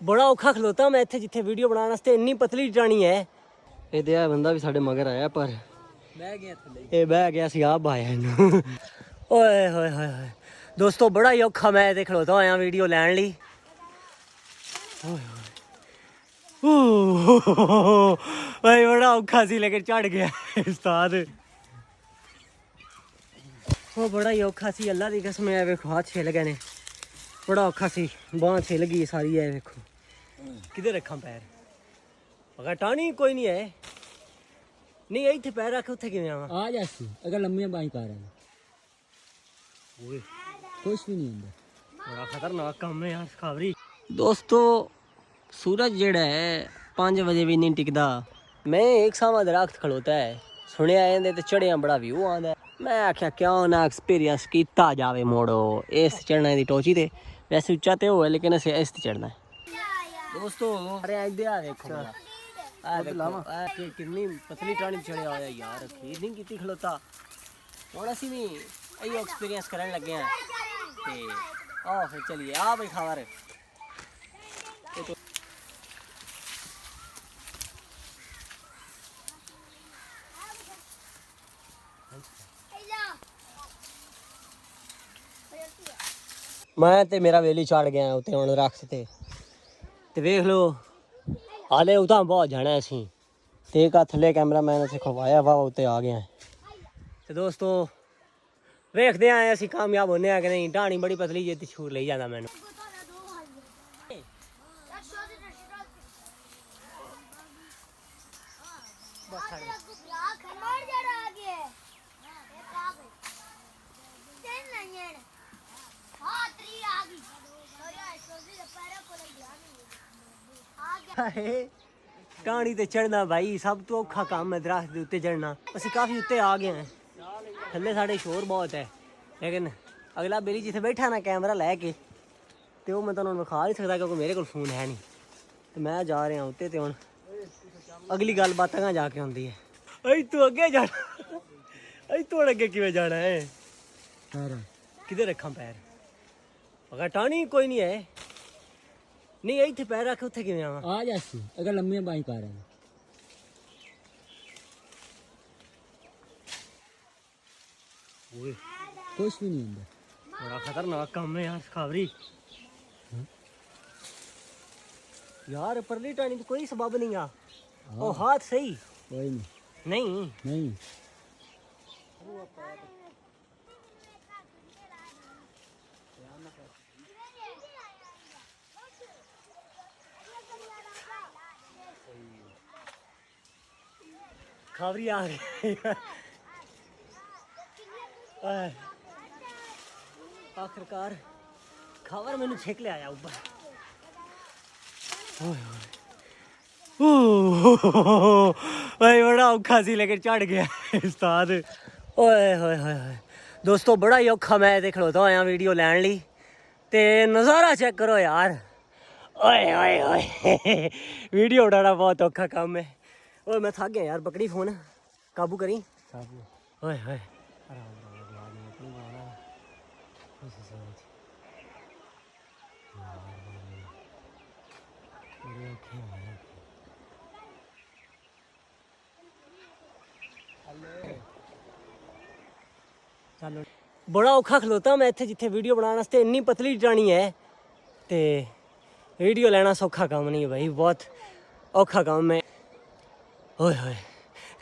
बड़ा औखा खलोता मैं इत्थे जिथे वीडियो बनाने वास्ते। इन्नी पतली टाणी है। ਇਹਦੇ ਆ ਬੰਦਾ ਵੀ ਸਾਡੇ ਮਗਰ ਆਇਆ ਪਰ ਬਹਿ ਗਿਆ ਥੱਲੇ। ਇਹ ਬਹਿ ਗਿਆ ਸੀ ਆਪ ਆਇਆ ਇਹਨੂੰ। ਓਏ ਹੋਏ ਹੋਏ ਹੋਏ ਦੋਸਤੋ ਬੜਾ ਹੀ ਔਖਾ ਮੈਂ ਇੱਥੇ ਖਲੋਤਾ ਹੋਇਆ ਵੀਡੀਓ ਲੈਣ ਲਈ। ਓਏ ਓਏ ਬੜਾ ਔਖਾ ਸੀ ਲੇਕਿਨ ਚੜ ਗਿਆ ਉਸਤਾਦ। ਉਹ ਬੜਾ ਹੀ ਔਖਾ ਸੀ ਅੱਲਾ ਦੀ ਕਸਮ। ਹੈ ਵੇਖੋ ਹੱਥ ਛਿੱਲ ਗਏ ਨੇ। ਬੜਾ ਔਖਾ ਸੀ ਬਾਂਹ ਛਿੱਲ ਗਈ ਸਾਰੀ। ਹੈ ਵੇਖੋ ਕਿਧਰ ਰੱਖਾਂ ਪੈਰ। अगर टाणी कोई नहीं है नहीं इतने पैर रख उत्थे किवें आवां आ जासी अगर लम्मियां बाहीं पा रहे ओए कुछ भी नहीं होंदा। बड़ा खतरनाक काम है यार खावरी। दोस्तों सूरज जेड़ा है 5 बजे भी नहीं टिकदा। मैं एक सामा दरख्त खड़ोता है सुनिया इहदे ते चढ़िया बड़ा व्यू आंदा है। मैं आख्या क्यों ना एक्सपीरियंस कीता जावे मोड़ो इस चढ़ने दी टोची ते। वैसे उच्चा ते होए लेकिन असें इस ते चढ़ना है। दोस्तों अरे इधर आ देखो कितनी पतली टाणी चढ़िया होया यार। खीर नहीं की खलोता हूँ असी भी इो एक्सपीरियंस करन लगे हैं। ते आओ फिर चलिए आ भाई खबर। मैं ते मेरा वेली चढ़ गया उत्ते हुण रख ते वेख लो हाले उतां बहुत जाना है असीं ते एक थल्ले कैमरा मैन असें खवाया वा उत्ते आ गए हैं। ते दोस्तों वेखदे आए असीं कामयाब होने कि नहीं। ढाणी बड़ी पतली जे छूर ले जांदा मैनू। टाणी ते चढ़ना भाई सब तो औखा काम है दरख्त के उत्ते चढ़ना। असीं काफ़ी उत्ते आ गए हैं थल्ले साढ़े शोर बहुत है लेकिन अगला बेली जिथे बैठा ना कैमरा लैके तो वो मैं तुहानूं विखा नहीं सकता क्योंकि मेरे को फोन है नहीं। तो मैं जा रहा उत्ते ते हुण अगली गलबात अगां जाके होंदी है। अई तू अगे जाना अई तू अगे किवें जाना है किधर रखां पैर। अगर टाणी कोई नहीं है नहीं इतने पैर रख उत्थे किवें आवां आ जासी अगर लम्मियां बाहीं पा रहे ओए कुछ भी नहीं होंदा। बड़ा खतरनाक काम है यार खावरी। यार परली टाणी तो कोई सबब नहीं आ। ओ हाथ सही कोई नहीं नहीं खावरी आ गई आखिरकार खावर मैनू छेक ले आया ऊपर। बड़ा औखा सी लेकिन चढ़ गया उस्ताद। ओए होए होए दोस्तों बड़ा ही औखा मैं इत्थे खड़ोता होया वीडियो लैन लई। ते नज़ारा चेक करो यार। ओए ओए ओए वीडियो उड़ाना बहुत औखा काम है। ओए मैं थक गया यार पकड़ी फोन काबू करी काबू। ओए ओए चलो बड़ा औखा खलोता मैं इत्थे जिथे वीडियो बनाने वास्ते। इन्नी पतली टाणी है ते वीडियो लेना सौखा काम नहीं है भाई बहुत औखा काम है। ओए होए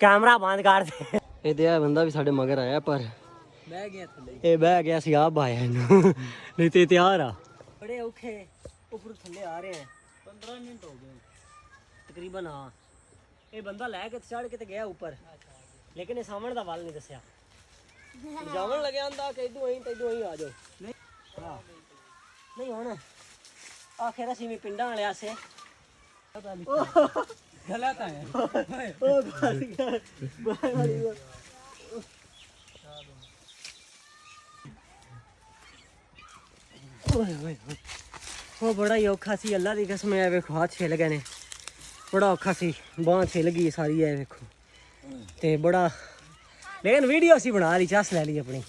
कैमरा बंद कर दे। ਇਹਦੇ ਆ ਬੰਦਾ ਵੀ ਸਾਡੇ ਮਗਰ ਆਇਆ ਪਰ ਬਹਿ ਗਿਆ ਥੱਲੇ। ਇਹ ਬਹਿ ਗਿਆ ਸੀ ਆਪ ਆਇਆ ਇਹਨੂੰ ਨਹੀਂ ਤੇ ਤਿਆਰ ਆ। ਬੜੇ ਔਖੇ ਉੱਪਰ ਥੱਲੇ ਆ ਰਹੇ ਆ 15 ਮਿੰਟ ਹੋ ਗਏ ਤਕਰੀਬਨ। ਹਾਂ ਇਹ ਬੰਦਾ ਲੈ ਕੇ ਚੜ ਕੇ ਤੇ ਗਿਆ ਉੱਪਰ ਲੇਕਿਨ ਇਹ ਸਾਹਮਣੇ ਦਾ ਵੱਲ ਨਹੀਂ ਦੱਸਿਆ। ਜਾਵਣ ਲੱਗਿਆ ਹੁੰਦਾ ਕਿ ਇਦੋਂ ਅਹੀਂ ਆ ਜਾਓ। ਨਹੀਂ ਹੁਣ ਆਖਿਰ ਅਸੀਂ ਵੀ ਪਿੰਡਾਂ ਵਾਲੇ ਆਸੇ गलत है वो बड़ा ही औखा सी अल्लाह दी कसम। है वेखो हाथ छिल गए ने। बड़ा औखा सी बांह छिल गई सारी। है वेखो ते बड़ा लेकिन वीडियो असी बना ली चस लै ली अपनी।